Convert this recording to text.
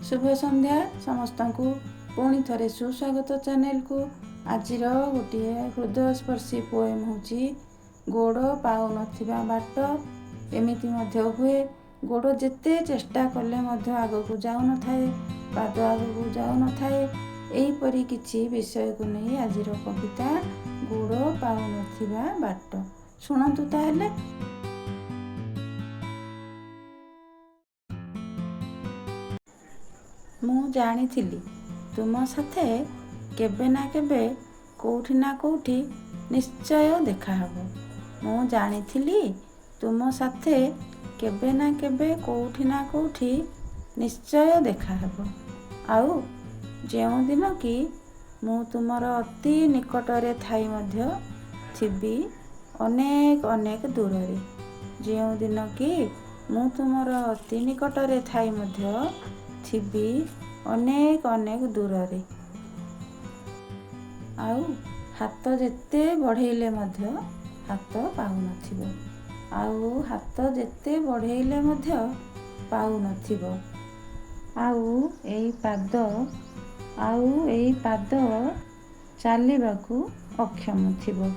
शुभ संध्या समस्त को पुणी थे सुस्वागत चैनल को। आज गोटे हृदयस्पर्शी पोएम होची गोड़ पाउ नथिबा बाट। एमिति मध्य हुए गोड़ जेते चेष्टा कले मध्य आग को जाऊ न थाए, पाद आग को जाऊ न थाए। एहीपरि किछि विषय को नहीं आज कविता गोड़ पाउ नथिबा बाट। शुणतु ताहेले। मु जानिथिली तुम साथे केबे ना केबे कोउठी ना कोउठी निश्चय देखा हबो। मु जानिथिली तुम साथे केबे ना केबे कोउठी ना कोउठी निश्चय देखा हबो। आउ जेउ दिन कि मु तुमर अति निकटरे थाई मध्य थिबी अनेक अनेक दूररे। जेउ दिन कि मु तुमर अति निकटरे थाई मध्य थिबी अनेक अनेक दूररे। आउ हाथ जेते बढ़ेइले मध्य हाथ पाउ नथिबो। आउ हाथ जेते बढ़ेइले मध्य पाउ नथिबो। आउ एई पाद चालिबाकू अक्षम थिबो।